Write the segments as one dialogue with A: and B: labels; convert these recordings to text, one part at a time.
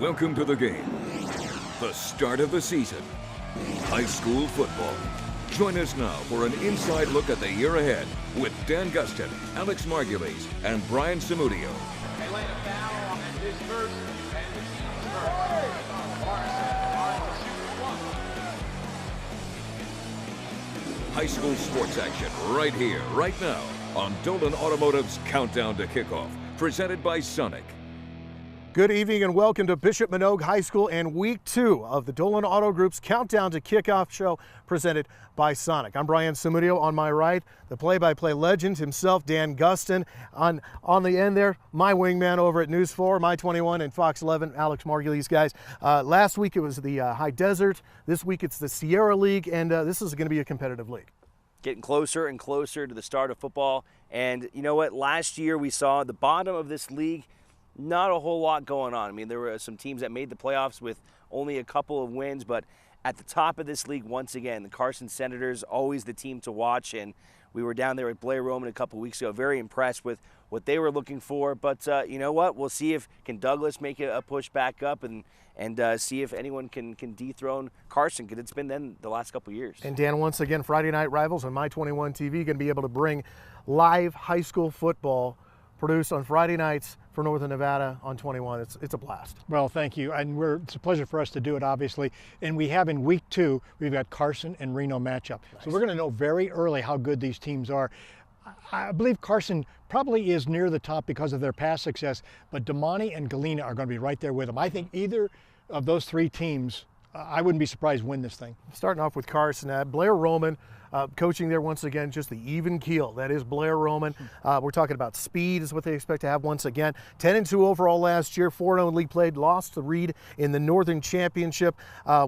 A: Welcome to the game. The start of the season. High school football. Join us now for an inside look at the year ahead with Dan Gustin, Alex Margulies, and Brian Samudio.
B: They laid a foul on his first and the team's first.
A: High school sports action right here, right now on Dolan Automotive's Countdown to Kickoff, presented by Sonic.
C: Good evening and welcome to Bishop Manogue High School and Week 2 of the Dolan Auto Group's Countdown to Kickoff show presented by Sonic. I'm Brian Samudio. On my right, the play-by-play legend himself, Dan Gustin. On the end there, my wingman over at News 4, My 21, and Fox 11, Alex Margulies, guys. Last week it was the High Desert. This week it's the Sierra League, and this is going to be a competitive league.
D: Getting closer and closer to the start of football. And you know what? Last year we saw the bottom of this league. Not a whole lot going on. I mean, there were some teams that made the playoffs with only a couple of wins, but at the top of this league, once again, the Carson Senators, always the team to watch, and we were down there at Blair Roman a couple weeks ago, very impressed with what they were looking for, but you know what? We'll see if can Douglas make a push back up and see if anyone can dethrone Carson, because it's been then the last couple years.
C: And Dan, once again, Friday Night Rivals on My 21 TV, going to be able to bring live high school football produced on Friday nights for Northern Nevada on 21. It's a blast.
E: Well, thank you. And it's a pleasure for us to do it, obviously. And we have in week 2, we've got Carson and Reno matchup. Nice. So we're going to know very early how good these teams are. I believe Carson probably is near the top because of their past success, but Damani and Galena are going to be right there with them. I think either of those three teams, I wouldn't be surprised win this thing. Starting off with Carson, Blair Roman, coaching there once again, just the even keel. That is Blair Roman. We're talking about speed is what they expect to have once again. 10-2 overall last year, 4-0 in league played, lost to Reed in the Northern Championship.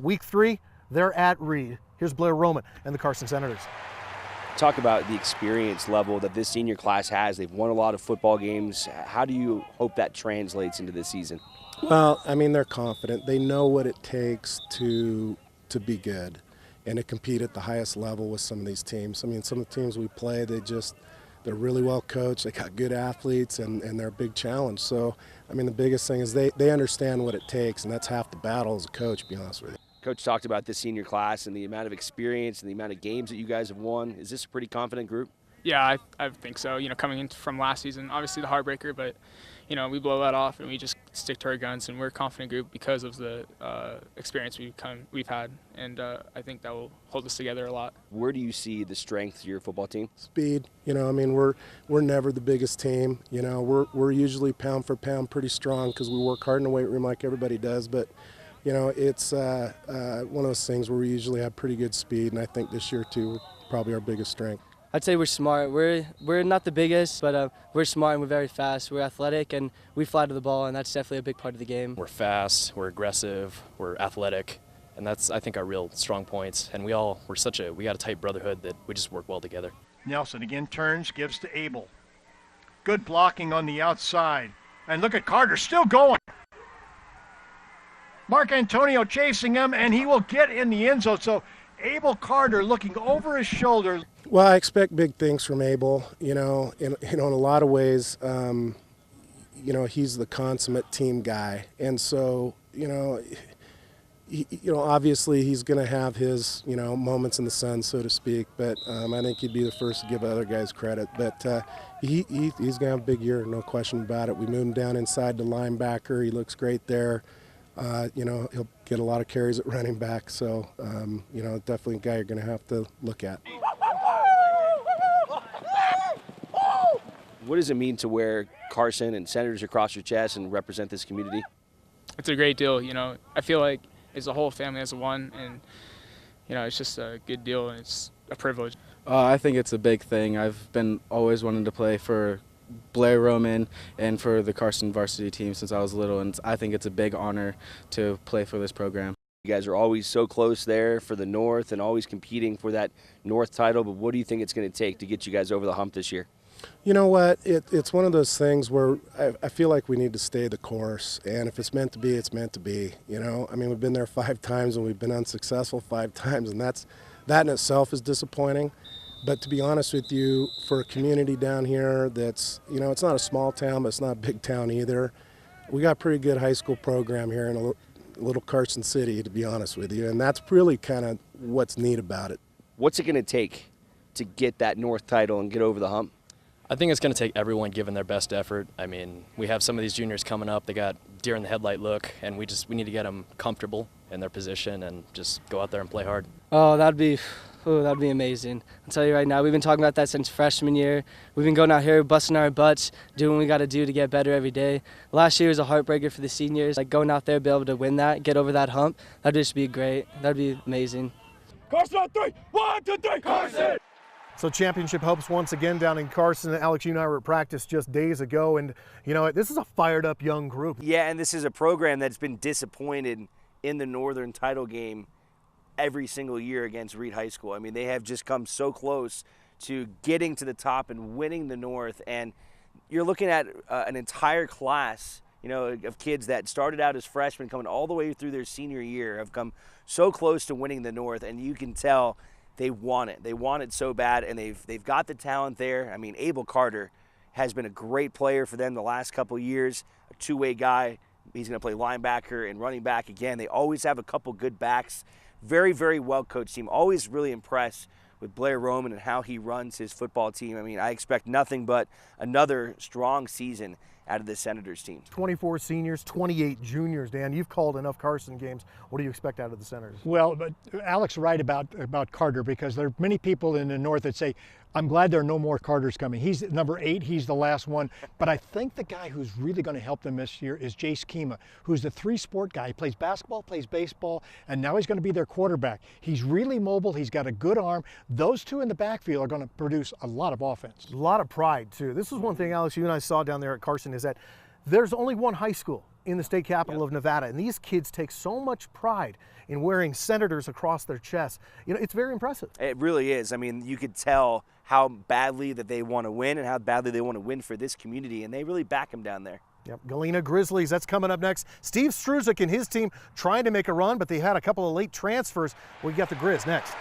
E: Week 3, they're at Reed. Here's Blair Roman and the Carson Senators.
D: Talk about the experience level that this senior class has. They've won a lot of football games. How do you hope that translates into this season?
F: Well, I mean, they're confident. They know what it takes to be good and to compete at the highest level with some of these teams. I mean, some of the teams we play, they're really well coached. They got good athletes, and they're a big challenge. So, I mean, the biggest thing is they understand what it takes, and that's half the battle as a coach, to be honest with you.
D: Coach talked about this senior class and the amount of experience and the amount of games that you guys have won. Is this a pretty confident group?
G: Yeah, I think so. You know, coming in from last season, obviously the heartbreaker, but you know, we blow that off and we just stick to our guns, and we're a confident group because of the experience we've had, and I think that will hold us together a lot.
D: Where do you see the strength of your football team?
F: Speed. You know, I mean, we're never the biggest team. You know, we're usually pound for pound pretty strong because we work hard in the weight room like everybody does, but you know, it's one of those things where we usually have pretty good speed, and I think this year too, probably our biggest strength.
H: I'd say we're smart. We're not the biggest, but we're smart and we're very fast. We're athletic and we fly to the ball, and that's definitely a big part of the game.
I: We're fast, we're aggressive, we're athletic, and that's, I think, our real strong points. And we got a tight brotherhood that we just work well together.
E: Nelson again turns, gives to Abel. Good blocking on the outside. And look at Carter still going. Mark Antonio chasing him, and he will get in the end zone. So Abel Carter looking over his shoulder.
F: Well, I expect big things from Abel. You know, in a lot of ways, you know, he's the consummate team guy, and so obviously he's going to have his moments in the sun, so to speak. But I think he'd be the first to give other guys credit. But he's going to have a big year, no question about it. We moved him down inside the linebacker. He looks great there. You know, he'll get a lot of carries at running back, so, you know, definitely a guy you're going to have to look at.
D: What does it mean to wear Carson and Senators across your chest and represent this community?
G: It's a great deal. You know, I feel like it's a whole family as one, and you know, it's just a good deal and it's a privilege.
J: I think it's a big thing. I've been always wanting to play for Blair Roman and for the Carson varsity team since I was little, and I think it's a big honor to play for this program.
D: You guys are always so close there for the North and always competing for that North title, but what do you think it's going to take to get you guys over the hump this year?
F: You know what, it's one of those things where I feel like we need to stay the course, and if it's meant to be, it's meant to be. You know, I mean, we've been there 5 times and we've been unsuccessful 5 times, and that in itself is disappointing. But to be honest with you, for a community down here that's, you know, it's not a small town, but it's not a big town either, we got a pretty good high school program here in a little Carson City, to be honest with you, and that's really kind of what's neat about it.
D: What's it going to take to get that North title and get over the hump?
I: I think it's going to take everyone giving their best effort. I mean, we have some of these juniors coming up. They got deer in the headlight look, and we need to get them comfortable in their position and just go out there and play hard.
H: Oh, that'd be amazing. I'll tell you right now, we've been talking about that since freshman year. We've been going out here, busting our butts, doing what we got to do to get better every day. Last year was a heartbreaker for the seniors. Like going out there, be able to win that, get over that hump, that'd just be great. That'd be amazing.
B: Carson on 3. 1, 2, 3. Carson!
C: So championship hopes once again down in Carson. Alex, you and I were at practice just days ago, and you know, this is a fired up young group.
D: Yeah, and this is a program that's been disappointed in the Northern title game every single year against Reed High School. I mean, they have just come so close to getting to the top and winning the North, and you're looking at an entire class, you know, of kids that started out as freshmen coming all the way through their senior year, have come so close to winning the North, and you can tell they want it. They want it so bad, and they've got the talent there. I mean, Abel Carter has been a great player for them the last couple years, a two-way guy. He's going to play linebacker and running back again. They always have a couple good backs. Very, very well-coached team. Always really impressed with Blair Roman and how he runs his football team. I mean, I expect nothing but another strong season out of the Senators team.
C: 24 seniors, 28 juniors. Dan, you've called enough Carson games. What do you expect out of the Senators?
E: Well, but Alex is right about Carter, because there are many people in the North that say, I'm glad there are no more Carters coming. He's number 8, he's the last one. But I think the guy who's really going to help them this year is Jace Kima, who's the 3-sport guy. He plays basketball, plays baseball, and now he's going to be their quarterback. He's really mobile, he's got a good arm. Those two in the backfield are going to produce a lot of offense.
C: A lot of pride, too. This is one thing, Alex, you and I saw down there at Carson, is that there's only one high school in the state capital of Nevada, and these kids take so much pride in wearing Senators across their chests. You know, it's very impressive.
D: It really is. I mean, you could tell how badly that they want to win and how badly they want to win for this community, and they really back them down there.
C: Yep, Galena Grizzlies, that's coming up next. Steve Struzik and his team trying to make a run, but they had a couple of late transfers. We got the Grizz next.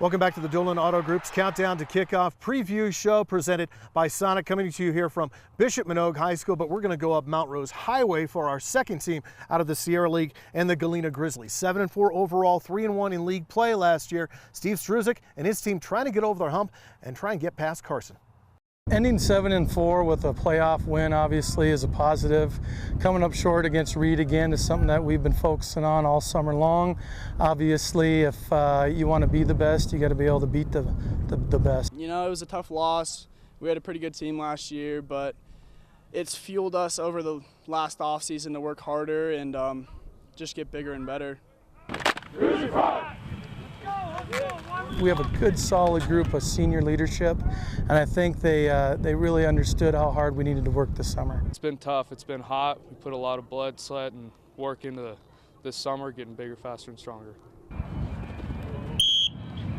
C: Welcome back to the Dolan Auto Group's Countdown to Kickoff preview show presented by Sonic, coming to you here from Bishop Manogue High School, but we're going to go up Mount Rose Highway for our second team out of the Sierra League and the Galena Grizzlies. 7-4 overall, 3-1 in league play last year. Steve Struzik and his team trying to get over their hump and try and get past Carson.
K: Ending 7-4 with a playoff win obviously is a positive. Coming up short against Reed again is something that we've been focusing on all summer long. Obviously, if you want to be the best, you got to be able to beat the best.
L: You know, it was a tough loss. We had a pretty good team last year, but it's fueled us over the last offseason to work harder and just get bigger and better.
K: We have a good, solid group of senior leadership, and I think they really understood how hard we needed to work this summer.
M: It's been tough. It's been hot. We put a lot of blood, sweat, and work into this summer, getting bigger, faster, and stronger.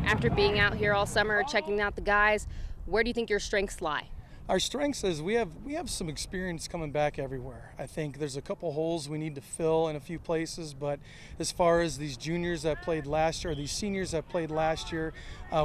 N: After being out here all summer, checking out the guys, where do you think your strengths lie?
K: Our strengths is we have some experience coming back everywhere. I think there's a couple holes we need to fill in a few places, but as far as these juniors that played last year, or these seniors that played last year,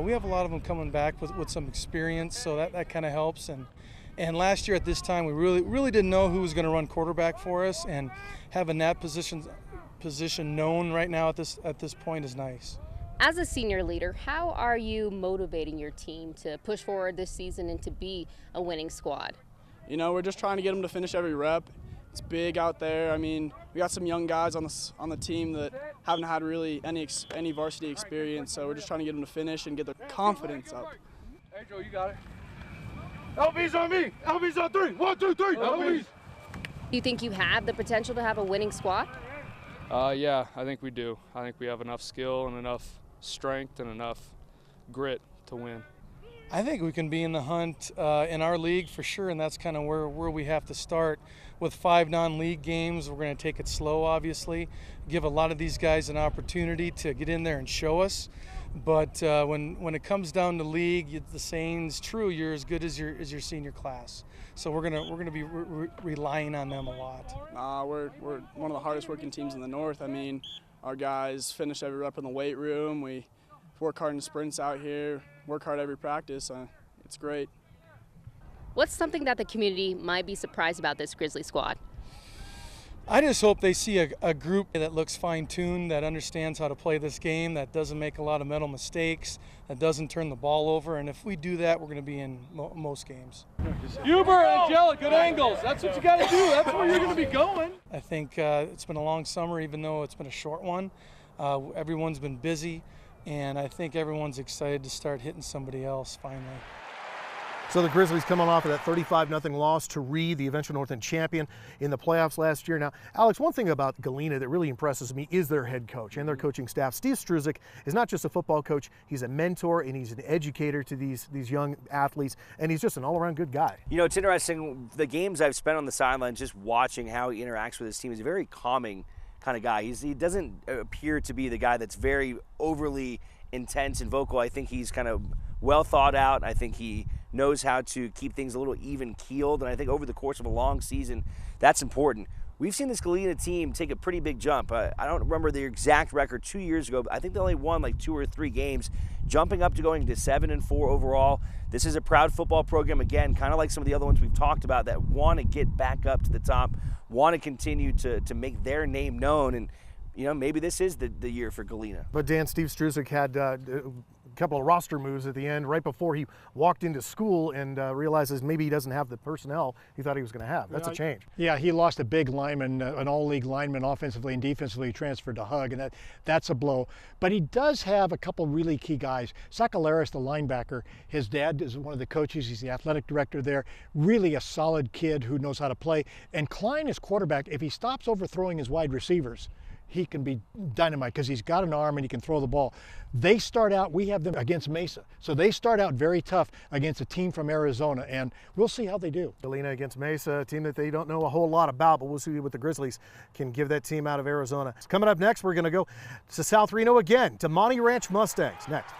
K: we have a lot of them coming back with some experience, so that kind of helps. And last year at this time, we really didn't know who was going to run quarterback for us, and having that position known right now at this point is nice.
N: As a senior leader, how are you motivating your team to push forward this season and to be a winning squad?
L: You know, we're just trying to get them to finish every rep. It's big out there. I mean, we got some young guys on the team that haven't had really any varsity experience, so we're just trying to get them to finish and get their confidence up.
B: Hey, Joe, you got it. LB's on me. LB's on 3. 1, 2, 3. LB's.
N: Do you think you have the potential to have a winning squad?
M: Yeah, I think we do. I think we have enough skill and enough strength and enough grit to win.
K: I think we can be in the hunt in our league for sure, and that's kind of where we have to start. With 5 non-league games, we're going to take it slow, obviously, give a lot of these guys an opportunity to get in there and show us. But when it comes down to league, the saying's true: you're as good as your senior class. So we're gonna be relying on them a lot.
L: We're one of the hardest working teams in the North. I mean, our guys finish every rep in the weight room. We work hard in sprints out here, work hard every practice. It's great.
N: What's something that the community might be surprised about this Grizzly squad?
K: I just hope they see a group that looks fine-tuned, that understands how to play this game, that doesn't make a lot of mental mistakes, that doesn't turn the ball over. And if we do that, we're going to be in most games.
B: Huber, Angelic, good angles. That's what you got to do. That's where you're going to be going.
K: I think it's been a long summer, even though it's been a short one. Everyone's been busy, and I think everyone's excited to start hitting somebody else finally.
C: So the Grizzlies coming off of that 35-0 loss to Reed, the eventual North End champion in the playoffs last year. Now, Alex, one thing about Galena that really impresses me is their head coach and their coaching staff. Steve Struzik is not just a football coach, he's a mentor and he's an educator to these young athletes, and he's just an all-around good guy.
D: You know, it's interesting, the games I've spent on the sidelines just watching how he interacts with his team. He's a very calming kind of guy. He doesn't appear to be the guy that's very overly intense and vocal. I think he's kind of well thought out. I think he knows how to keep things a little even keeled, and I think over the course of a long season, that's important. We've seen this Galena team take a pretty big jump. I don't remember the exact record 2 years ago, but I think they only won like 2 or 3 games, jumping up to going to 7-4 overall. This is a proud football program, again, kind of like some of the other ones we've talked about, that want to get back up to the top, want to continue to make their name known, and you know, maybe this is the year for Galena.
C: But Dan, Steve Struzik had a couple of roster moves at the end right before he walked into school and realizes maybe he doesn't have the personnel he thought he was going to have. That's a change.
E: Yeah, he lost a big lineman, an all-league lineman offensively and defensively, transferred to Hug, and that's a blow. But he does have a couple really key guys. Sakalaris, the linebacker, his dad is one of the coaches. He's the athletic director there. Really a solid kid who knows how to play. And Klein, his quarterback, if he stops overthrowing his wide receivers, he can be dynamite because he's got an arm and he can throw the ball. They start out, we have them against Mesa. So they start out very tough against a team from Arizona, and we'll see how they do.
C: Galena against Mesa, a team that they don't know a whole lot about, but we'll see what the Grizzlies can give that team out of Arizona. Coming up next, we're going to go to South Reno again, to Monty Ranch Mustangs. Next.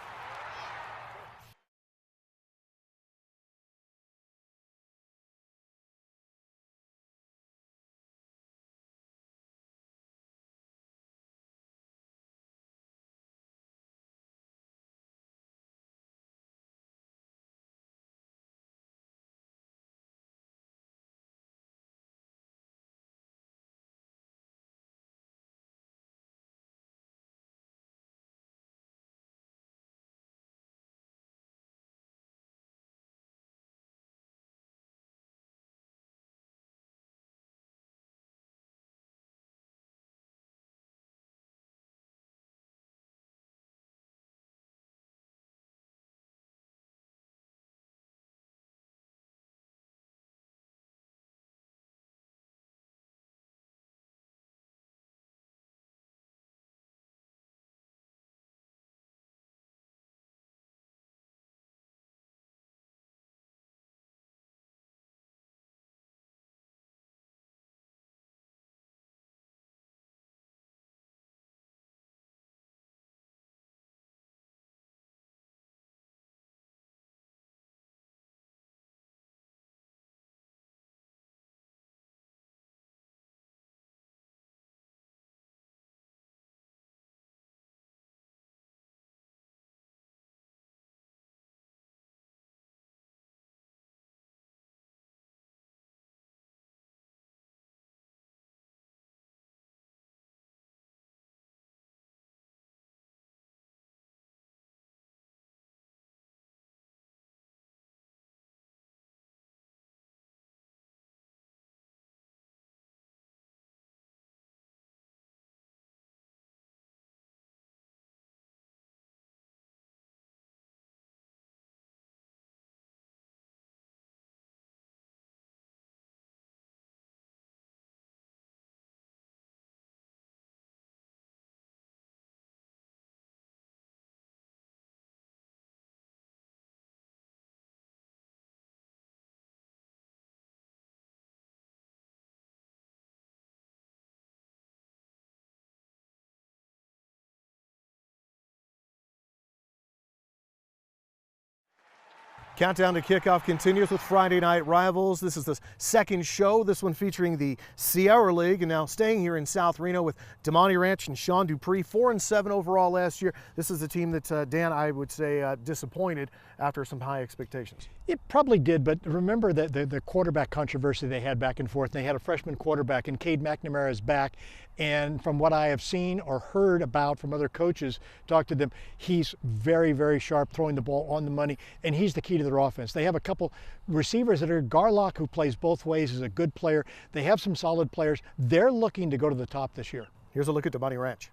C: Countdown to kickoff continues with Friday night rivals. This is the second show, this one featuring the Sierra League, and now staying here in South Reno with Damani Ranch and Sean Dupree, 4-7 overall last year. This is a team that, Dan, I would say disappointed after some high expectations.
E: It probably did, but remember that the quarterback controversy they had back and forth. They had a freshman quarterback, and Cade McNamara is back. And from what I have seen or heard about from other coaches, talked to them, he's very, very sharp, throwing the ball on the money, and he's the key to their offense. They have a couple receivers that are Garlock, who plays both ways, is a good player. They have some solid players. They're looking to go to the top this year.
C: Here's a look at Damani Ranch.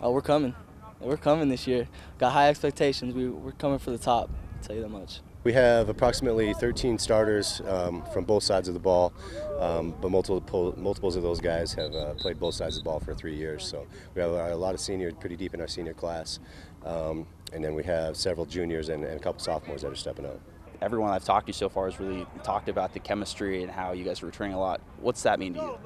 H: Oh, we're coming. We're coming this year. Got high expectations. We're coming for the top, I'll tell you that much.
O: We have approximately 13 starters from both sides of the ball, but multiples of those guys have played both sides of the ball for 3 years. So we have a lot of seniors, pretty deep in our senior class, and then we have several juniors and a couple sophomores that are stepping up.
P: Everyone I've talked to so far has really talked about the chemistry and how you guys are returning a lot. What's that mean to you?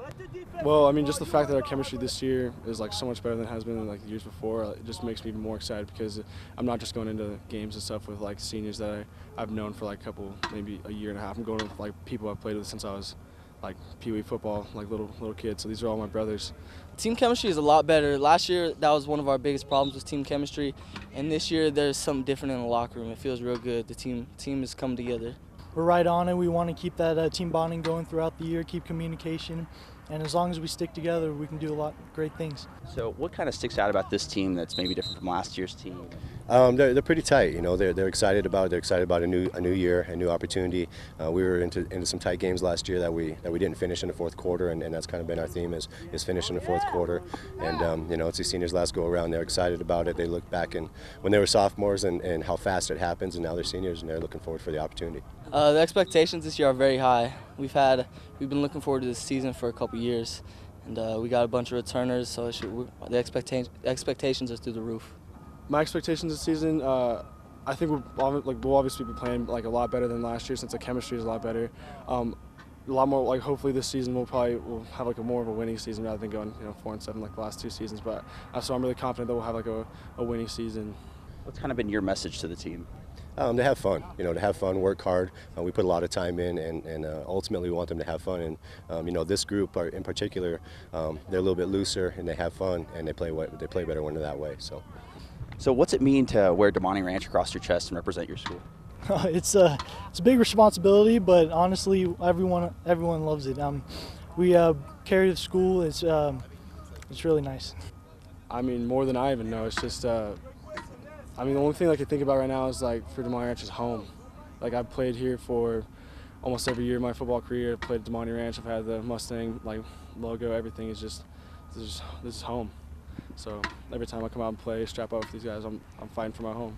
Q: Well, I mean, just the fact that our chemistry this year is like so much better than it has been in like the years before, it just makes me even more excited, because I'm not just going into games and stuff with like seniors that I've known for like a couple, maybe a year and a half. I'm going with like people I've played with since I was like Pee-wee football, like little kids. So these are all my brothers.
H: Team chemistry is a lot better. Last year, that was one of our biggest problems, was team chemistry. And this year, there's something different in the locker room. It feels real good. The team has come together.
R: We're right on it. We want to keep that team bonding going throughout the year, keep communication. And as long as we stick together, we can do a lot of great things.
P: So what kind of sticks out about this team that's maybe different from last year's team?
O: They're pretty tight. You know, they're excited about it. They're excited about a new year, a new opportunity. We were into some tight games last year that we didn't finish in the fourth quarter, and that's kind of been our theme is finish in the fourth quarter. And you know, it's the seniors' last go around. They're excited about it. They look back and when they were sophomores and how fast it happens, and now they're seniors and they're looking forward for the opportunity.
H: The expectations this year are very high. We've been looking forward to this season for a couple years, and we got a bunch of returners, so the expectations are through the roof.
Q: My expectations this season, I think we'll obviously be playing like a lot better than last year, since the chemistry is a lot better. A lot more, like, hopefully this season we'll have like more of a winning season rather than going 4-7 like the last two seasons. But so I'm really confident that we'll have like a winning season.
P: What's kind of been your message to the team?
O: To have fun, to have fun, work hard. We put a lot of time in, and ultimately we want them to have fun. And this group in particular, they're a little bit looser and they have fun, and they play better when they're that way.
P: So what's it mean to wear Damani Ranch across your chest and represent your school?
R: It's a big responsibility, but honestly, everyone loves it. We carry the school. It's really nice.
Q: I mean, more than I even know. It's just. I mean, the only thing I can think about right now is like for Damani Ranch is home. Like, I've played here for almost every year of my football career. I've played at Damani Ranch. I've had the Mustang logo. Everything is just this is home. So every time I come out and play, strap up with these guys, I'm fighting for my home.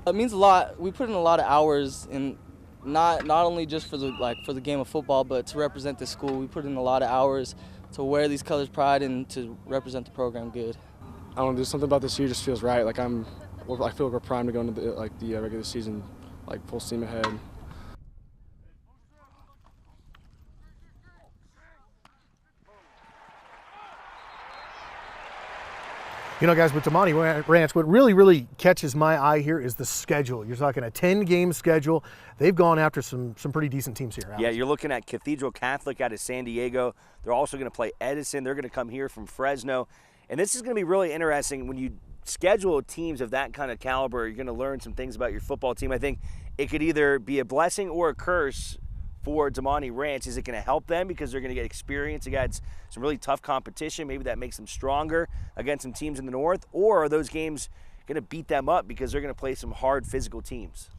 H: It means a lot. We put in a lot of hours in, not only just for the game of football, but to represent the school. We put in a lot of hours to wear these colors pride and to represent the program good.
Q: I don't know, there's something about this year just feels right. Like I feel like we're primed to go into the regular season, like full steam ahead.
C: Guys, with Damani Ranch, what really catches my eye here is the schedule. You're talking a 10-game schedule. They've gone after some pretty decent teams here, Alex.
D: Yeah, you're looking at Cathedral Catholic out of San Diego. They're also going to play Edison. They're going to come here from Fresno. And this is going to be really interesting. When you schedule teams of that kind of caliber, you're going to learn some things about your football team. I think it could either be a blessing or a curse for Damani Ranch. Is it going to help them because they're going to get experience against some really tough competition? Maybe that makes them stronger against some teams in the north. Or are those games going to beat them up because they're going to play some hard physical teams?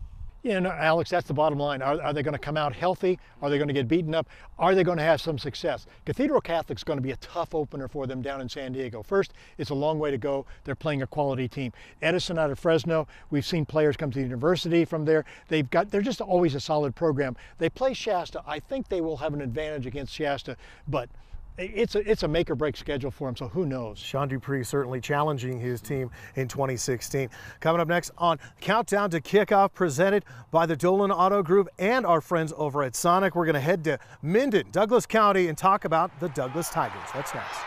E: Yeah, no, Alex, that's the bottom line. Are they going to come out healthy? Are they going to get beaten up? Are they going to have some success? Cathedral Catholic's going to be a tough opener for them down in San Diego. First, it's a long way to go. They're playing a quality team. Edison out of Fresno, we've seen players come to the university from there. They're just always a solid program. They play Shasta. I think they will have an advantage against Shasta, but it's a make or break schedule for him, so who knows?
C: Sean Dupree certainly challenging his team in 2016. Coming up next on Countdown to Kickoff, presented by the Dolan Auto Group and our friends over at Sonic. We're going to head to Minden, Douglas County, and talk about the Douglas Tigers. That's next.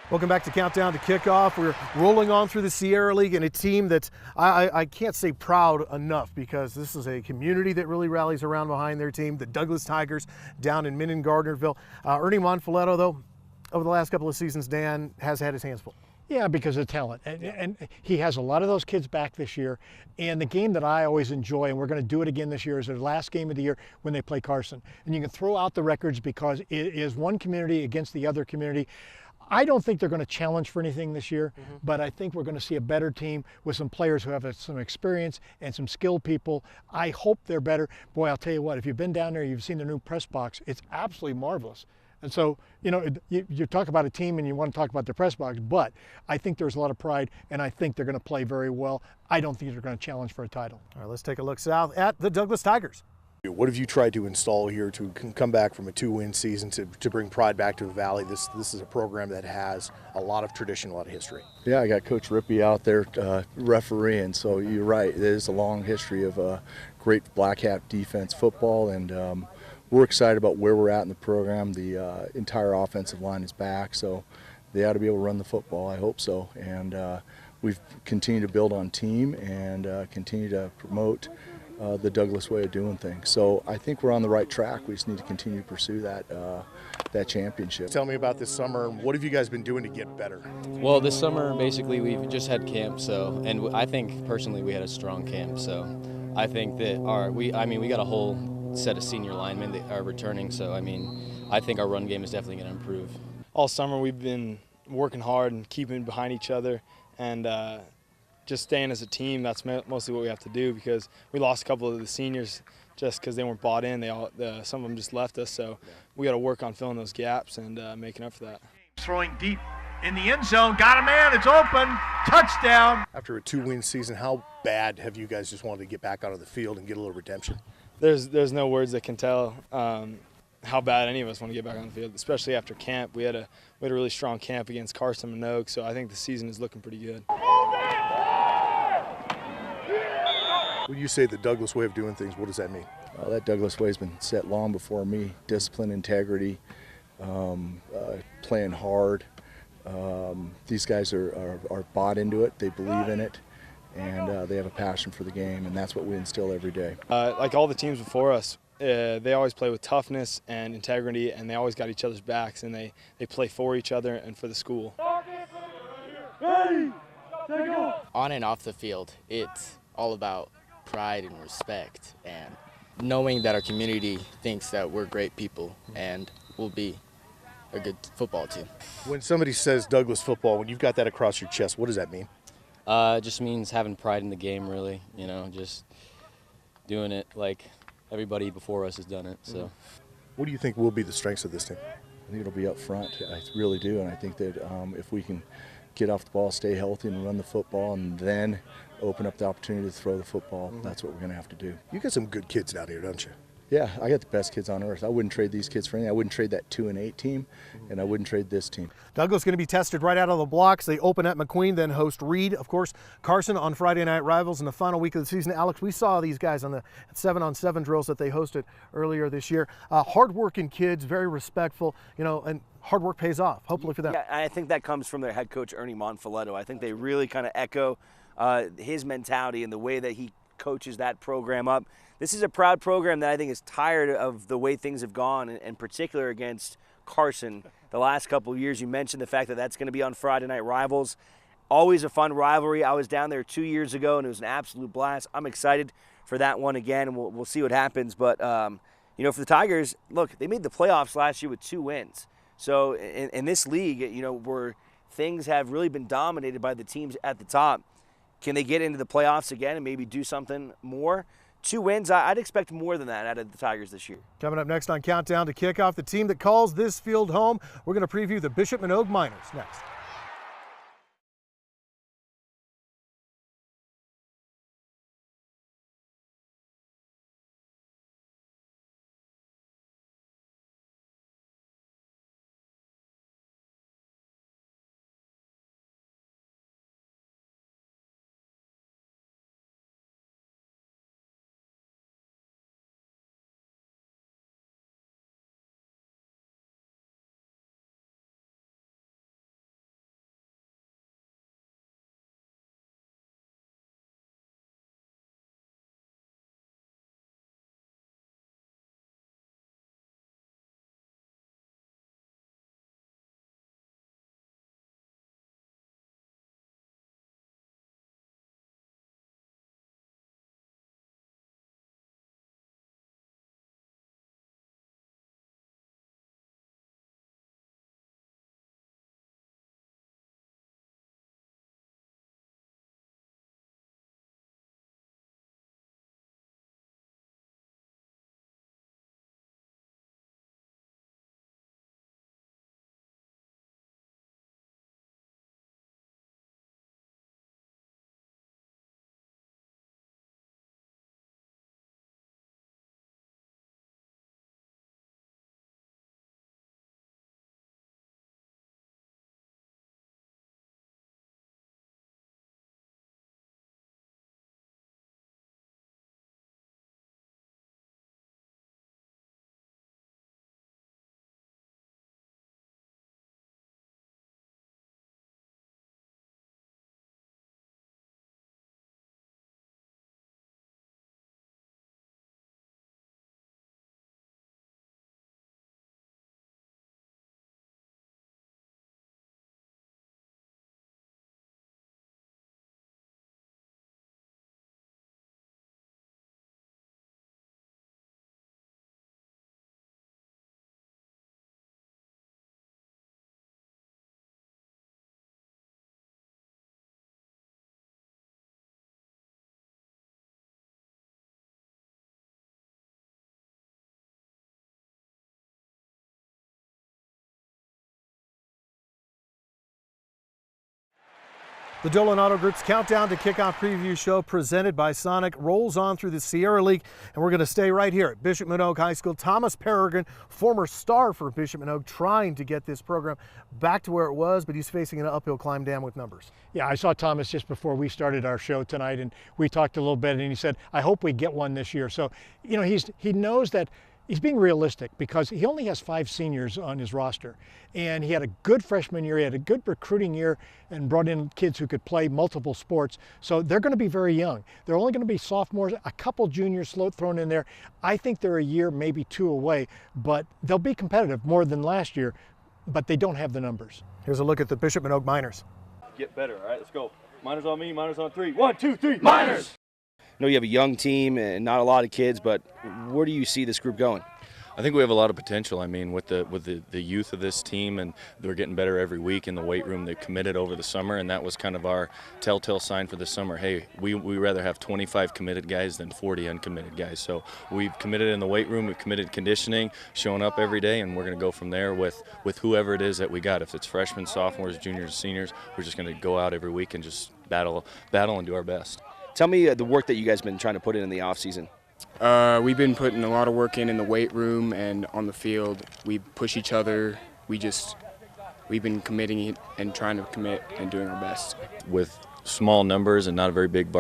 C: Welcome back to Countdown to Kickoff. We're rolling on through the Sierra League and a team that I can't say proud enough, because this is a community that really rallies around behind their team, the Douglas Tigers down in Minden Gardnerville. Ernie Monfiletto, though, over the last couple of seasons, Dan has had his hands full.
E: Yeah, because of talent. And he has a lot of those kids back this year. And the game that I always enjoy, and we're going to do it again this year, is their last game of the year when they play Carson. And you can throw out the records because it is one community against the other community. I don't think they're going to challenge for anything this year, but I think we're going to see a better team with some players who have some experience and some skilled people. I hope they're better. Boy, I'll tell you what, if you've been down there, you've seen the new press box, it's absolutely marvelous. And so, you know, you talk about a team and you want to talk about the press box, but I think there's a lot of pride, and I think they're going to play very well. I don't think they're going to challenge for a title.
C: All right, let's take a look south at the Douglas Tigers.
S: What have you tried to install here to come back from a 2-win season to bring pride back to the Valley? This is a program that has a lot of tradition, a lot of history.
T: Yeah, I got Coach Rippey out there refereeing, so you're right. There's a long history of great black hat defense football, and we're excited about where we're at in the program. The entire offensive line is back, so they ought to be able to run the football. I hope so. And we've continued to build on team and continue to promote the Douglas way of doing things. So I think we're on the right track. We just need to continue to pursue that championship.
S: Tell me about this summer. What have you guys been doing to get better?
I: Well, this summer, basically, we've just had camp, and I think personally we had a strong camp. So I think that we got a whole set of senior linemen that are returning. So I think our run game is definitely going to improve.
Q: All summer we've been working hard and keeping behind each other, and just staying as a team. That's mostly what we have to do, because we lost a couple of the seniors just because they weren't bought in. Some of them just left us, so we got to work on filling those gaps and making up for that.
U: Throwing deep in the end zone, got a man, it's open, touchdown.
S: After a 2-win season, how bad have you guys just wanted to get back onto the field and get a little redemption?
Q: There's no words that can tell how bad any of us want to get back on the field, especially after camp. We had a really strong camp against Carson Minogue, so I think the season is looking pretty good.
S: When you say the Douglas way of doing things, what does that mean?
T: That Douglas way has been set long before me. Discipline, integrity, playing hard. These guys are bought into it. They believe in it, and they have a passion for the game, and that's what we instill every day.
Q: Like all the teams before us, they always play with toughness and integrity, and they always got each other's backs, and they play for each other and for the school.
U: Ready, take off.
V: On and off the field, it's all about pride and respect, and knowing that our community thinks that we're great people and we'll be a good football team.
S: When somebody says Douglas football, when you've got that across your chest, what does that mean?
I: It just means having pride in the game, really. Just doing it like everybody before us has done it. So,
S: what do you think will be the strengths of this team?
T: I think it'll be up front. I really do, and I think that if we can get off the ball, stay healthy, and run the football, and then open up the opportunity to throw the football, that's what we're going to have to do.
S: You got some good kids down here, don't you?
T: Yeah, I got the best kids on earth. I wouldn't trade these kids for anything. I wouldn't trade that 2-8 team, and I wouldn't trade this team.
C: Douglas going to be tested right out of the blocks. They open at McQueen, then host Reed. Of course, Carson on Friday Night Rivals in the final week of the season. Alex, we saw these guys on the 7-on-7 drills that they hosted earlier this year. Hard-working kids, very respectful, and hard work pays off, hopefully for them.
D: Yeah, I think that comes from their head coach, Ernie Monfiletto. I think they really kind of echo his mentality and the way that he coaches that program up. This is a proud program that I think is tired of the way things have gone, in particular against Carson the last couple of years. You mentioned the fact that that's going to be on Friday Night Rivals. Always a fun rivalry. I was down there 2 years ago, and it was an absolute blast. I'm excited for that one again, and we'll see what happens. But, for the Tigers, look, they made the playoffs last year with 2 wins. So in this league, where things have really been dominated by the teams at the top, can they get into the playoffs again and maybe do something more? 2 wins, I'd expect more than that out of the Tigers this year.
C: Coming up next on Countdown to Kickoff, the team that calls this field home. We're going to preview the Bishop Minogue Miners next. The Dolan Auto Group's Countdown to Kickoff Preview Show presented by Sonic rolls on through the Sierra League, and we're going to stay right here at Bishop Manogue High School. Thomas Peregrine, former star for Bishop Manogue, trying to get this program back to where it was, but he's facing an uphill climb down with numbers.
E: Yeah, I saw Thomas just before we started our show tonight, and we talked a little bit, and he said, I hope we get one this year. So, you know, he knows that he's being realistic because he only has 5 seniors on his roster. And he had a good freshman year, he had a good recruiting year, and brought in kids who could play multiple sports. So they're going to be very young. They're only going to be sophomores, a couple juniors thrown in there. I think they're a year, maybe 2 away, but they'll be competitive more than last year, but they don't have the numbers.
C: Here's a look at the Bishop Manogue Miners.
A: Get better, all right, let's go. Miners on me, miners on 3. 1, 2, 3, miners!
D: I know you have a young team and not a lot of kids, but where do you see this group going?
G: I think we have a lot of potential. I mean, with the youth of this team, and they're getting better every week in the weight room. They committed over the summer, and that was kind of our telltale sign for the summer. Hey, we rather have 25 committed guys than 40 uncommitted guys. So we've committed in the weight room, we've committed conditioning, showing up every day, and we're going to go from there with whoever it is that we got. If it's freshmen, sophomores, juniors, seniors, we're just going to go out every week and just battle and do our best.
D: Tell me the work that you guys have been trying to put in the off season.
W: We've been putting a lot of work in the weight room and on the field. We push each other. We've been committing and trying to commit and doing our best.
G: With small numbers and not a very big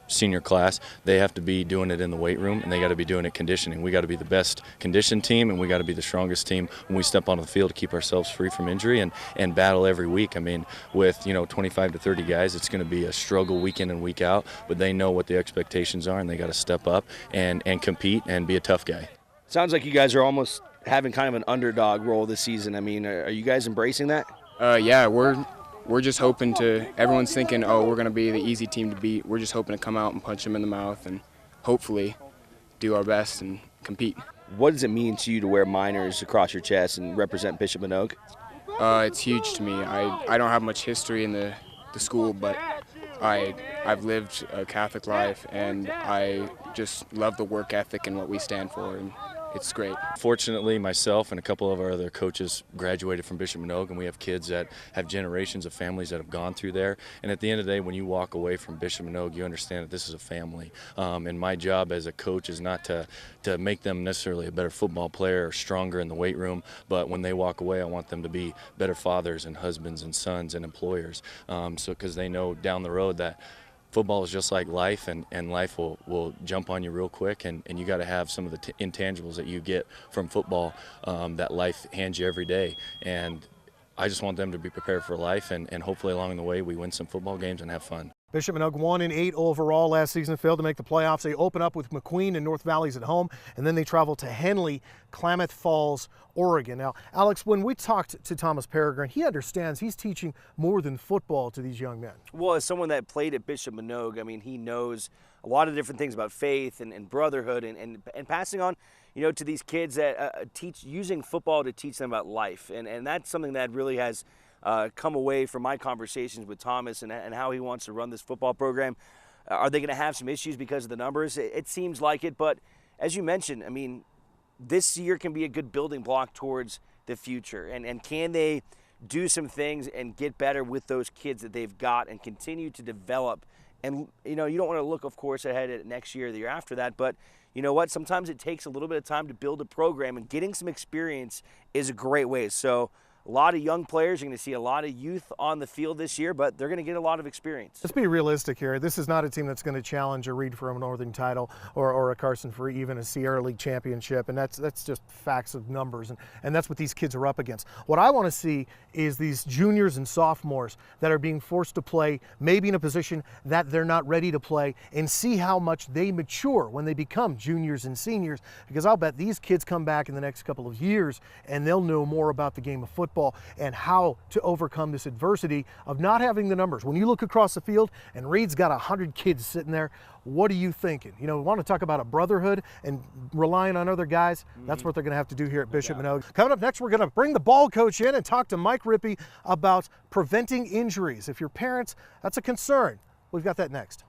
G: senior class, they have to be doing it in the weight room, and they got to be doing it conditioning. We got to be the best conditioned team, and we got to be the strongest team when we step onto the field to keep ourselves free from injury and battle every week. I mean, with 25 to 30 guys, it's going to be a struggle week in and week out, but they know what the expectations are, and they got to step up and compete and be a tough guy.
D: Sounds like you guys are almost having kind of an underdog role this season. I mean, are you guys embracing that?
W: Yeah, we're just hoping to, everyone's thinking, oh, we're going to be the easy team to beat. We're just hoping to come out and punch them in the mouth and hopefully do our best and compete.
D: What does it mean to you to wear miners across your chest and represent Bishop Manogue?
W: It's huge to me. I don't have much history in the school, but I've lived a Catholic life, and I just love the work ethic and what we stand for. And it's great.
G: Fortunately, myself and a couple of our other coaches graduated from Bishop Manogue, and we have kids that have generations of families that have gone through there. And at the end of the day, when you walk away from Bishop Manogue, you understand that this is a family. And my job as a coach is not to make them necessarily a better football player or stronger in the weight room, but when they walk away, I want them to be better fathers and husbands and sons and employers. Because they know down the road that football is just like life, and life will jump on you real quick, and you got to have some of the intangibles that you get from football that life hands you every day. And I just want them to be prepared for life, and hopefully along the way we win some football games and have fun.
C: Bishop Manogue 1-8 overall last season, failed to make the playoffs. They open up with McQueen and North Valleys at home, and then they travel to Henley, Klamath Falls, Oregon. Now, Alex, when we talked to Thomas Peregrine, he understands he's teaching more than football to these young men.
D: Well, as someone that played at Bishop Manogue, I mean, he knows a lot of different things about faith and brotherhood and passing on, to these kids that using football to teach them about life. And that's something that really has come away from my conversations with Thomas and how he wants to run this football program. Are they going to have some issues because of the numbers? It seems like it, but as you mentioned, I mean, this year can be a good building block towards the future. And can they do some things and get better with those kids that they've got and continue to develop? And, you don't want to look, of course, ahead at next year or the year after that, but you know what? Sometimes it takes a little bit of time to build a program, and getting some experience is a great way. So a lot of young players. You're going to see a lot of youth on the field this year, but they're going to get a lot of experience.
C: Let's be realistic here. This is not a team that's going to challenge a Reed for a Northern title or a Carson for even a Sierra League championship, and that's just facts of numbers, and that's what these kids are up against. What I want to see is these juniors and sophomores that are being forced to play maybe in a position that they're not ready to play, and see how much they mature when they become juniors and seniors, because I'll bet these kids come back in the next couple of years and they'll know more about the game of football and how to overcome this adversity of not having the numbers. When you look across the field and Reed's got 100 kids sitting there, what are you thinking? We want to talk about a brotherhood and relying on other guys. That's what they're going to have to do here at Bishop Manogue. Coming up next, we're going to bring the ball coach in and talk to Mike Rippey about preventing injuries. If you're parents, that's a concern. We've got that next.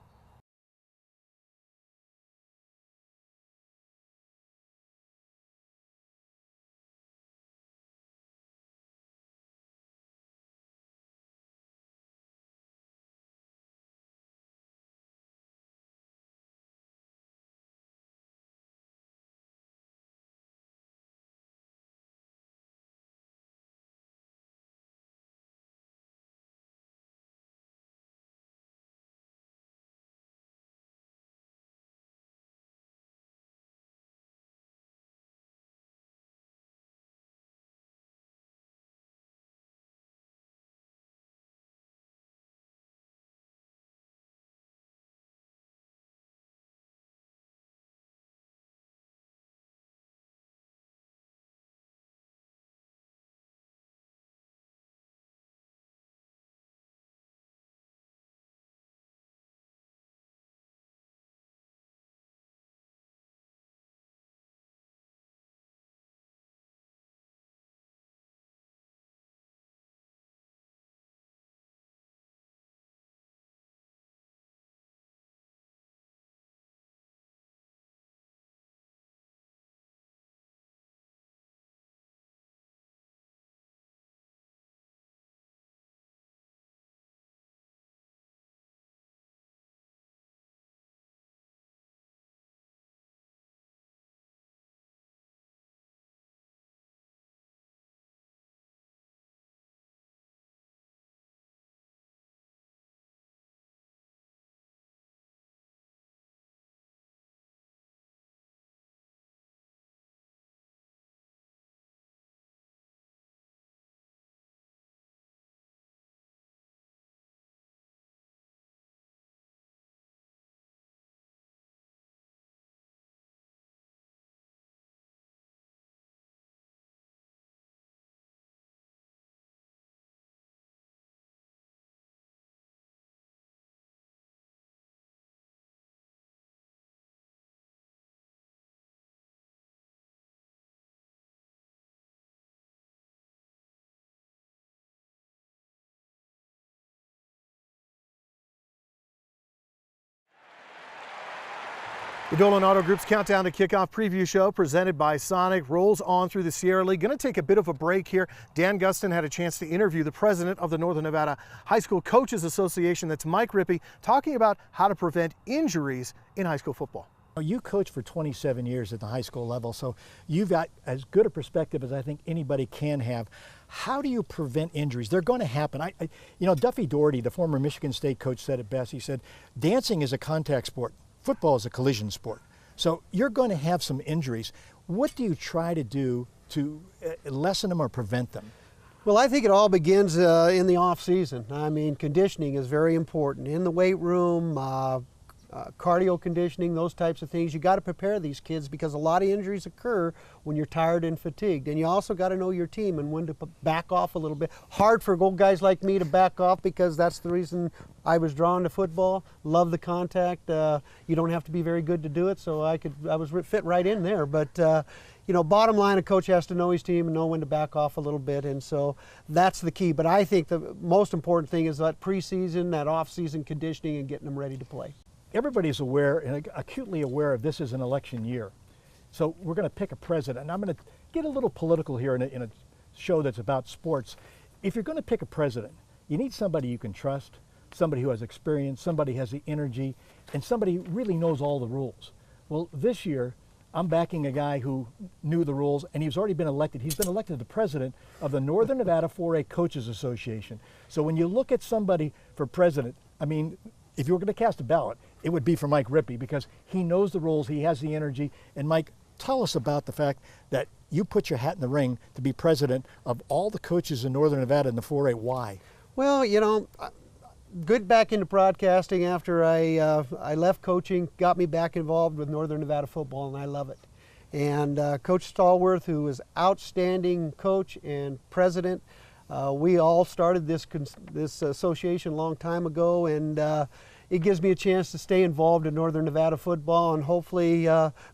C: The Dolan Auto Group's Countdown to Kickoff preview show presented by Sonic rolls on through the Sierra League. Going to take a bit of a break here. Dan Gustin had a chance to interview the president of the Northern Nevada High School Coaches Association, that's Mike Rippey, talking about how to prevent injuries in high school football.
E: You coached for 27 years at the high school level, so you've got as good a perspective as I think anybody can have. How do you prevent injuries? They're going to happen. You know, Duffy Doherty, the former Michigan State coach, said it best. He said, dancing is a contact sport. Football is a collision sport. So you're going to have some injuries. What do you try to do to lessen them or prevent them?
F: Well, I think it all begins in the off season. I mean, conditioning is very important. In the weight room, cardio conditioning, those types of things. You got to prepare these kids because a lot of injuries occur when you're tired and fatigued. And you also got to know your team and when to back off a little bit. Hard for old guys like me to back off because that's the reason I was drawn to football. Love the contact. You don't have to be very good to do it, so I was fit right in there. But you know, bottom line, a coach has to know his team and know when to back off a little bit, and so that's the key. But I think the most important thing is that preseason, that off-season conditioning, and getting them ready to play.
E: Everybody's aware and acutely aware of this is an election year. So we're going to pick a president. And I'm going to get a little political here in a show that's about sports. If you're going to pick a president, you need somebody you can trust, somebody who has experience, somebody who has the energy, and somebody who really knows all the rules. Well, this year, I'm backing a guy who knew the rules, and he's already been elected. He's been elected the president of the Northern Nevada 4A Coaches Association. So when you look at somebody for president, I mean, if you were going to cast a ballot, it would be for Mike Rippey because he knows the rules, he has the energy. And Mike, tell us about the fact that you put your hat in the ring to be president of all the coaches in Northern Nevada in the 4A. Why?
F: Well, you know, good back into broadcasting after I left coaching, got me back involved with Northern Nevada football, and I love it. And Coach Stallworth, who is outstanding coach and president, we all started this association a long time ago, and it gives me a chance to stay involved in Northern Nevada football and hopefully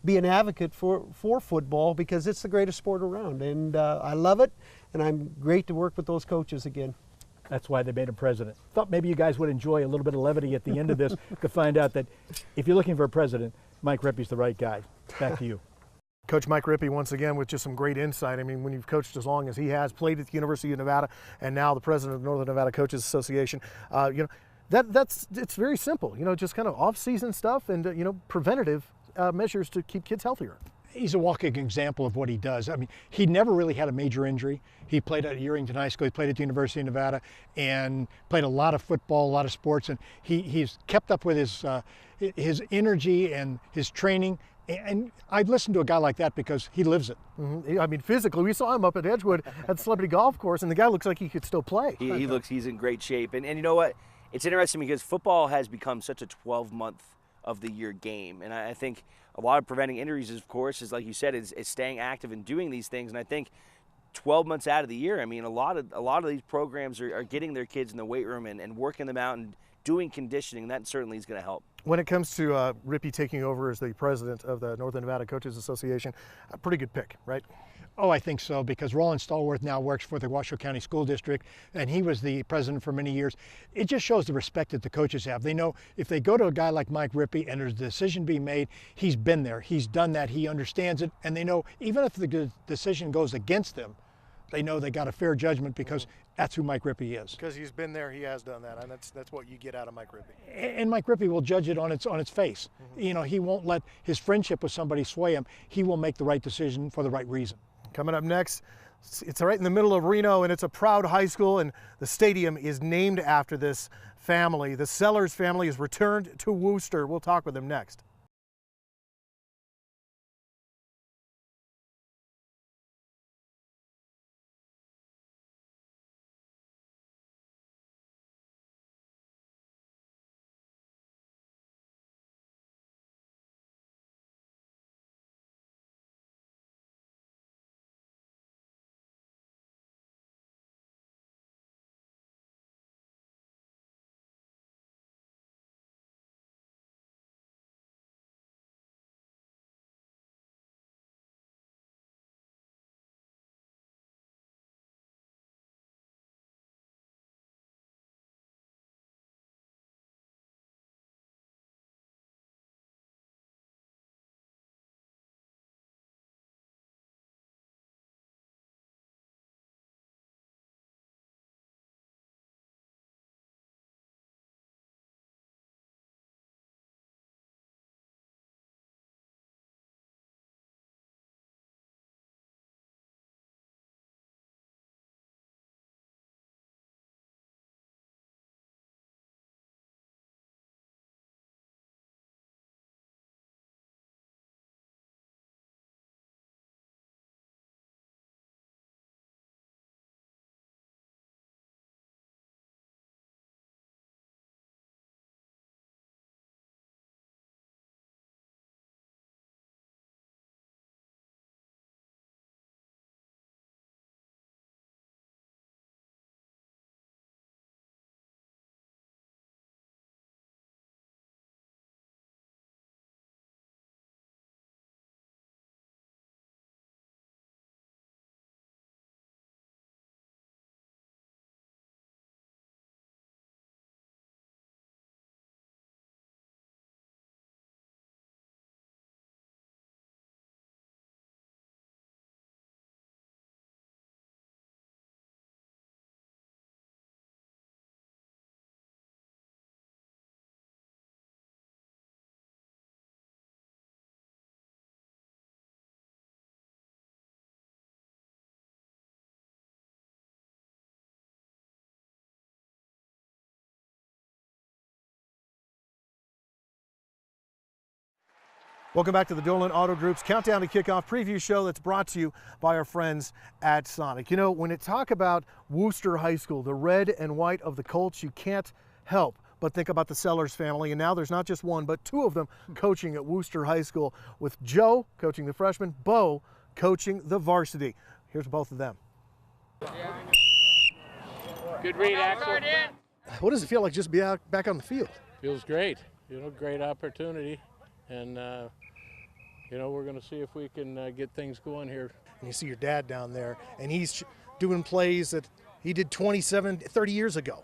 F: be an advocate for football because it's the greatest sport around. And I love it, and I'm great to work with those coaches again.
E: That's why they made him president. Thought maybe you guys would enjoy a little bit of levity at the end of this to find out that if you're looking for a president, Mike Rippey's the right guy. Back to you.
C: Coach Mike Rippey once again with just some great insight. I mean, when you've coached as long as he has, played at the University of Nevada, and now the president of the Northern Nevada Coaches Association, you know, it's very simple. You know, just kind of off-season stuff and you know, preventative measures to keep kids healthier.
E: He's a walking example of what he does. I mean, he never really had a major injury. He played at Yerington High School, he played at the University of Nevada, and played a lot of football, a lot of sports, and he's kept up with his energy and his training. And I'd listen to a guy like that because he lives it.
C: Mm-hmm. I mean, physically, we saw him up at Edgewood at the Celebrity Golf Course, and the guy looks like he could still play.
D: He's in great shape. And you know what? It's interesting because football has become such a 12-month of the year game. And I think a lot of preventing injuries, of course, is like you said, is staying active and doing these things. And I think 12 months out of the year, I mean, a lot of these programs are getting their kids in the weight room and working them out and doing conditioning. That certainly is going to help.
C: When it comes to Rippey taking over as the president of the Northern Nevada Coaches Association, a pretty good pick, right?
E: Oh, I think so, because Roland Stallworth now works for the Washoe County School District, and he was the president for many years. It just shows the respect that the coaches have. They know if they go to a guy like Mike Rippey and there's a decision being made, he's been there, he's done that, he understands it, and they know even if the decision goes against them, they know they got a fair judgment because that's who Mike Rippey is.
C: Because he's been there, he has done that, and that's what you get out of Mike Rippey.
E: And Mike Rippey will judge it on its face. Mm-hmm. You know, he won't let his friendship with somebody sway him. He will make the right decision for the right reason.
C: Coming up next, it's right in the middle of Reno, and it's a proud high school, and the stadium is named after this family. The Sellers family is returned to Wooster. We'll talk with them next. Welcome back to the Dolan Auto Group's Countdown to Kickoff preview show that's brought to you by our friends at Sonic. You know, when it talk about Wooster High School, the red and white of the Colts, you can't help but think about the Sellers family. And now there's not just one, but two of them coaching at Wooster High School, with Joe coaching the freshman, Bo coaching the varsity. Here's both of them.
J: Good read, Axel.
C: What does it feel like just to be out, back on the field?
J: Feels great. You know, great opportunity. And, you know, we're going to see if we can get things going here.
C: And you see your dad down there, and he's doing plays that he did 30 years ago.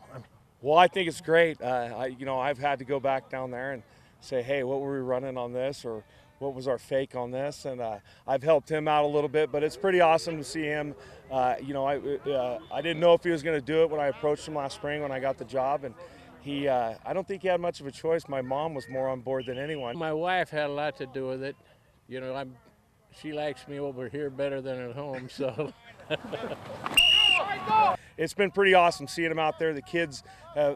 L: Well, I think it's great. You know, I've had to go back down there and say, hey, what were we running on this, or what was our fake on this? And I've helped him out a little bit, but it's pretty awesome to see him. You know, I didn't know if he was going to do it when I approached him last spring when I got the job, and I don't think he had much of a choice. My mom was more on board than anyone.
J: My wife had a lot to do with it. You know, she likes me over here better than at home, so.
L: It's been pretty awesome seeing him out there. The kids,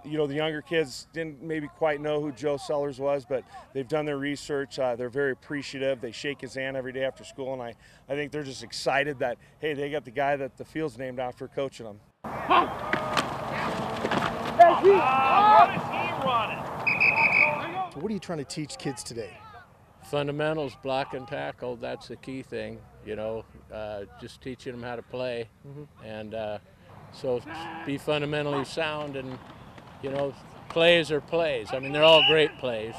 L: you know, the younger kids didn't maybe quite know who Joe Sellers was, but they've done their research. They're very appreciative. They shake his hand every day after school, and I think they're just excited that, hey, they got the guy that the field's named after coaching them.
C: So what are you trying to teach kids today?
J: Fundamentals, block and tackle, that's the key thing, you know, just teaching them how to play. And so be fundamentally sound, and, you know, plays are plays. I mean, they're all great plays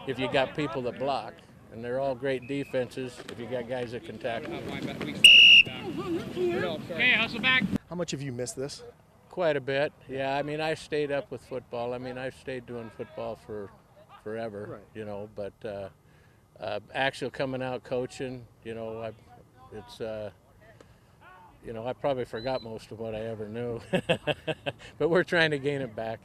J: if you got people that block, and they're all great defenses if you got guys that can tackle.
U: Okay, hustle back.
C: How much have you missed this?
J: Quite a bit, yeah. I mean, I stayed up with football. I mean, I've stayed doing football for forever, you know, but actually coming out coaching, you know, you know, I probably forgot most of what I ever knew, but we're trying to gain it back.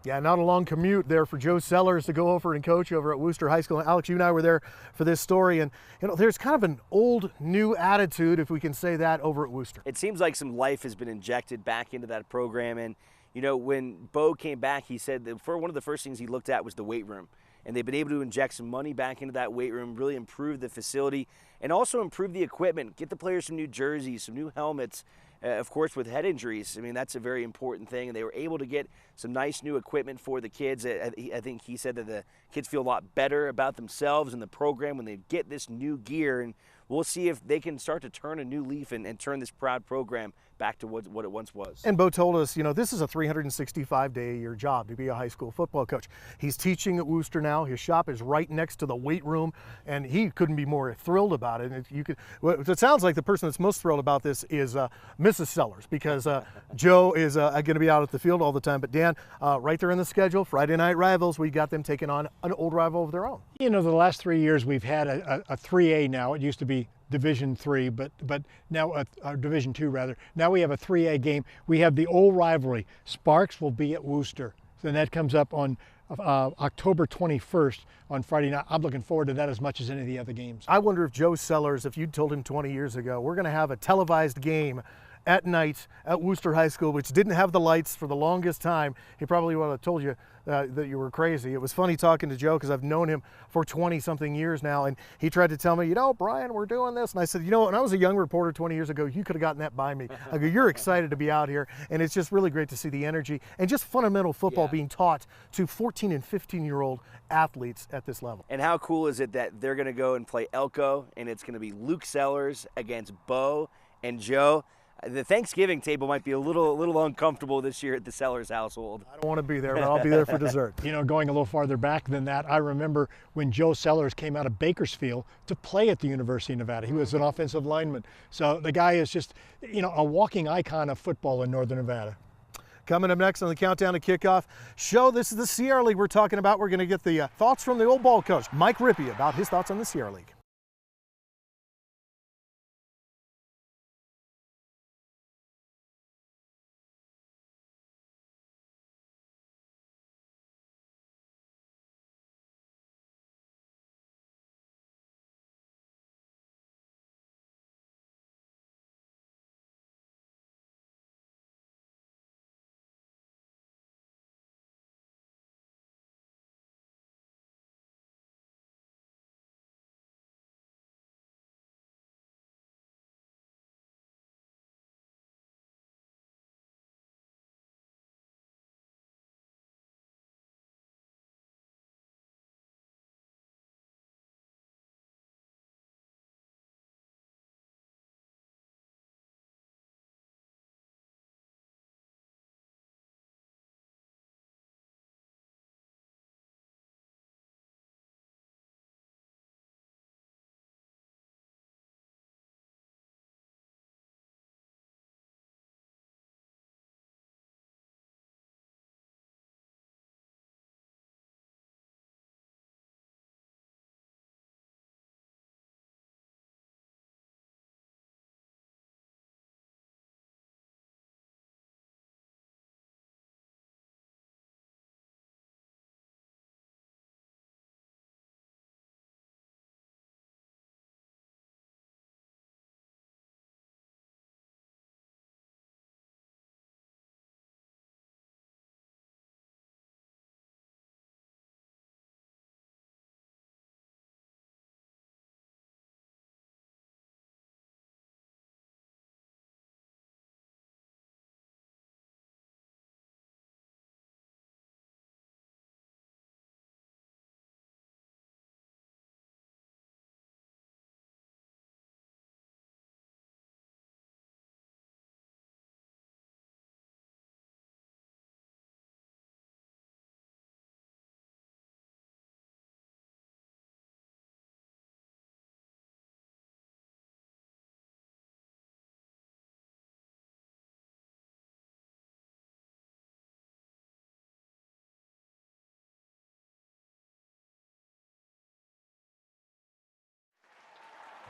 C: Yeah, not a long commute there for Joe Sellers to go over and coach over at Wooster High School. Alex, you and I were there for this story, and you know, there's kind of an old new attitude, if we can say that, over at Wooster.
D: It seems like some life has been injected back into that program, and you know, when Bo came back, he said that one of the first things he looked at was the weight room. And they've been able to inject some money back into that weight room, really improve the facility, and also improve the equipment, get the players some new jerseys, some new helmets, of course, with head injuries. I mean, that's a very important thing, and they were able to get some nice new equipment for the kids. I think he said that the kids feel a lot better about themselves and the program when they get this new gear, and we'll see if they can start to turn a new leaf and turn this proud program back to what it once was.
C: And Bo told us, you know, this is a 365-day-a-year job to be a high school football coach. He's teaching at Wooster now. His shop is right next to the weight room, and he couldn't be more thrilled about it. And it sounds like the person that's most thrilled about this is Mrs. Sellers, because Joe is going to be out at the field all the time. But Dan, right there in the schedule, Friday Night Rivals, we got them taking on an old rival of their own.
E: You know, the last 3 years we've had a 3A now. It used to be Division 3, but now Division 2 rather. Now we have a 3A game. We have the old rivalry. Sparks will be at Wooster, and that comes up on October 21st on Friday night. I'm looking forward to that as much as any of the other games.
C: I wonder if Joe Sellers, if you'd told him 20 years ago, we're going to have a televised game at night at Wooster High School, which didn't have the lights for the longest time, he probably would have told you that you were crazy. It was funny talking to Joe, because I've known him for 20-something years now, and he tried to tell me, you know, Brian, we're doing this. And I said, you know, when I was a young reporter 20 years ago, you could have gotten that by me. I go, you're excited to be out here, and it's just really great to see the energy and just fundamental football being taught to 14 and 15-year-old athletes at this level.
D: And how cool is it that they're going to go and play Elko, and it's going to be Luke Sellers against Bo and Joe. The Thanksgiving table might be a little uncomfortable this year at the Sellers household.
C: I don't want to be there, but I'll be there for dessert.
E: You know, going a little farther back than that, I remember when Joe Sellers came out of Bakersfield to play at the University of Nevada. He was an offensive lineman. So the guy is just, you know, a walking icon of football in Northern Nevada.
C: Coming up next on the Countdown to Kickoff show, this is the Sierra League we're talking about. We're going to get the thoughts from the old ball coach, Mike Rippey, about his thoughts on the Sierra League.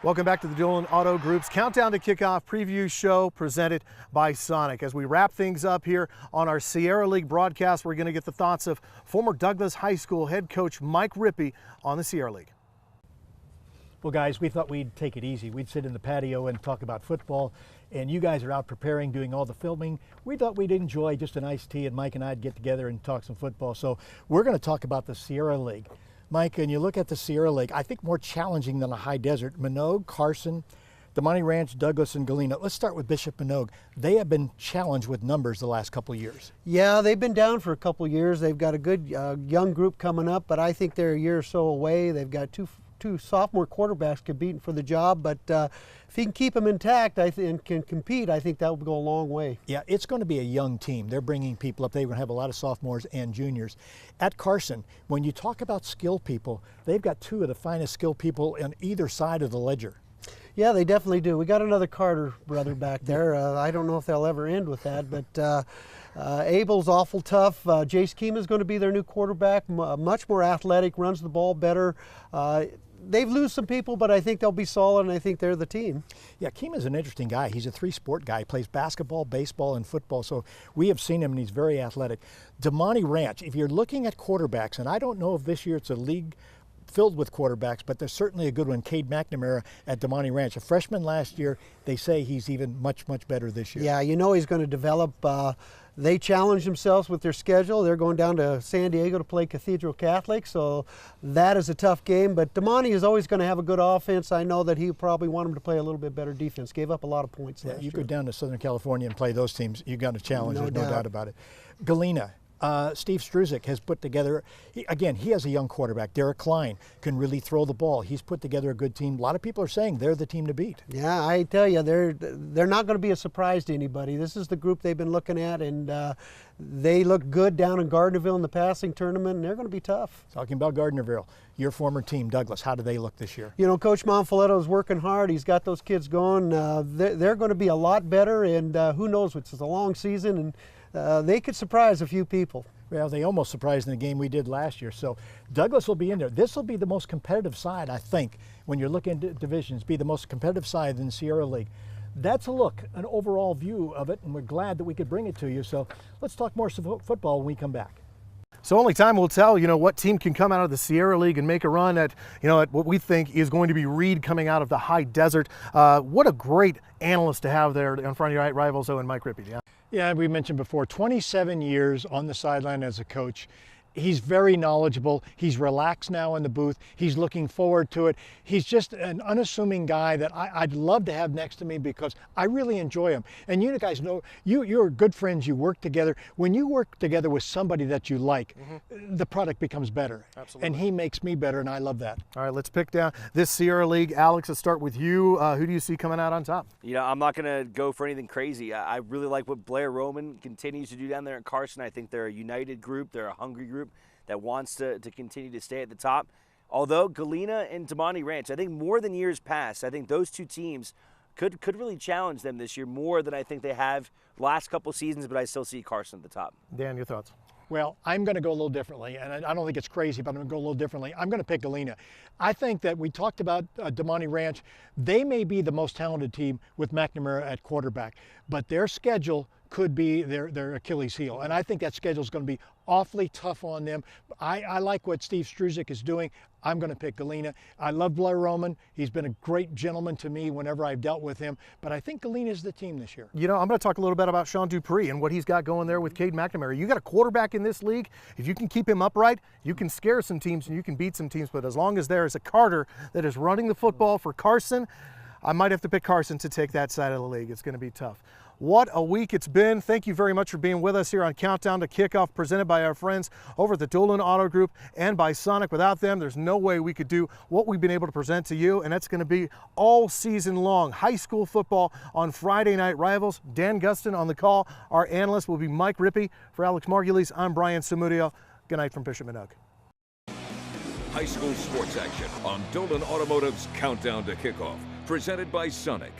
C: Welcome back to the Dolan Auto Group's Countdown to Kickoff preview show presented by Sonic. As we wrap things up here on our Sierra League broadcast, we're going to get the thoughts of former Douglas High School head coach Mike Rippey on the Sierra League.
E: Well, guys, we thought we'd take it easy. We'd sit in the patio and talk about football, and you guys are out preparing, doing all the filming. We thought we'd enjoy just an iced tea, and Mike and I'd get together and talk some football. So we're going to talk about the Sierra League. Mike, when you look at the Sierra League, I think more challenging than a high desert. Minogue, Carson, Damani Ranch, Douglas, and Galena. Let's start with Bishop Minogue. They have been challenged with numbers the last couple of years.
F: Yeah, they've been down for a couple of years. They've got a good young group coming up, but I think they're a year or so away. They've got two sophomore quarterbacks competing for the job, but if he can keep them intact and can compete, I think that will go a long way.
E: Yeah, it's going to be a young team. They're bringing people up. They're going to have a lot of sophomores and juniors. At Carson, when you talk about skill people, they've got two of the finest skill people on either side of the ledger.
F: Yeah, they definitely do. We got another Carter brother back there. I don't know if they'll ever end with that, but Abel's awful tough. Jace Kima's going to be their new quarterback, much more athletic, runs the ball better. They've lost some people, but I think they'll be solid, and I think they're the team.
E: Yeah, Kima's an interesting guy. He's a three-sport guy. He plays basketball, baseball, and football, so we have seen him, and he's very athletic. Damani Ranch, if you're looking at quarterbacks, and I don't know if this year it's a league filled with quarterbacks, but there's certainly a good one, Cade McNamara at Damani Ranch. A freshman last year, they say he's even much better this year.
F: Yeah, you know he's going to develop. They challenge themselves with their schedule. They're going down to San Diego to play Cathedral Catholic, so that is a tough game. But Damani is always going to have a good offense. I know that he probably want him to play a little bit better defense. Gave up a lot of points last year.
E: You go down to Southern California and play those teams, you got a challenge, there's no doubt about it. Galena. Steve Struzik has put together, again, he has a young quarterback. Derek Klein can really throw the ball. He's put together a good team. A lot of people are saying they're the team to beat.
F: Yeah, I tell you, they're not going to be a surprise to anybody. This is the group they've been looking at, and they look good down in Gardnerville in the passing tournament, and they're going to be tough.
E: Talking about Gardnerville, your former team, Douglas, how do they look this year?
F: You know, Coach Monfiletto is working hard. He's got those kids going. They're going to be a lot better, and who knows, it's a long season, and they could surprise a few people.
E: Well, they almost surprised in the game we did last year. So Douglas will be in there. This will be the most competitive side, I think, when you're looking at divisions, be the most competitive side in the Sierra League. That's a look, an overall view of it, and we're glad that we could bring it to you. So let's talk more football when we come back.
C: So only time will tell, what team can come out of the Sierra League and make a run at, at what we think is going to be Reed coming out of the high desert. What a great analyst to have there in front of your rivals, and Mike Rippey.
E: Yeah, we mentioned before, 27 years on the sideline as a coach. He's very knowledgeable. He's relaxed now in the booth. He's looking forward to it. He's just an unassuming guy that I'd love to have next to me because I really enjoy him. And you guys know, you're good friends. You work together. When you work together with somebody that you like, the product becomes better.
C: Absolutely.
E: And he makes me better, and I love that.
C: All right, let's pick down this Sierra League. Alex, let's start with you. Who do you see coming out on top?
D: I'm not going to go for anything crazy. I really like what Blair Roman continues to do down there at Carson. I think they're a united group. They're a hungry group that wants to continue to stay at the top. Although Galena and Damani Ranch, I think more than years past, I think those two teams could really challenge them this year more than I think they have last couple seasons, but I still see Carson at the top.
C: Dan, your thoughts?
E: Well, I'm going to go a little differently, and I don't think it's crazy, but I'm going to go a little differently. I'm going to pick Galena. I think that we talked about Damani Ranch. They may be the most talented team with McNamara at quarterback, but their schedule could be their Achilles heel, and I think that schedule is going to be awfully tough on them. I like what Steve Struzik is doing. I'm going to pick Galena. I love Blair Roman. He's been a great gentleman to me whenever I've dealt with him, but I think Galena is the team this year.
C: I'm going to talk a little bit about Sean Dupree and what he's got going there with Cade McNamara. You got a quarterback in this league. If you can keep him upright, you can scare some teams and you can beat some teams, but as long as there is a Carter that is running the football for Carson, I might have to pick Carson to take that side of the league. It's going to be tough. What a week it's been. Thank you very much for being with us here on Countdown to Kickoff, presented by our friends over at the Dolan Auto Group and by Sonic. Without them, there's no way we could do what we've been able to present to you, and that's going to be all season long. High school football on Friday Night Rivals. Dan Gustin on the call. Our analyst will be Mike Rippey. For Alex Margulies, I'm Brian Samudio. Good night from Bishop Minogue.
B: High school sports action on Dolan Automotive's Countdown to Kickoff, presented by Sonic.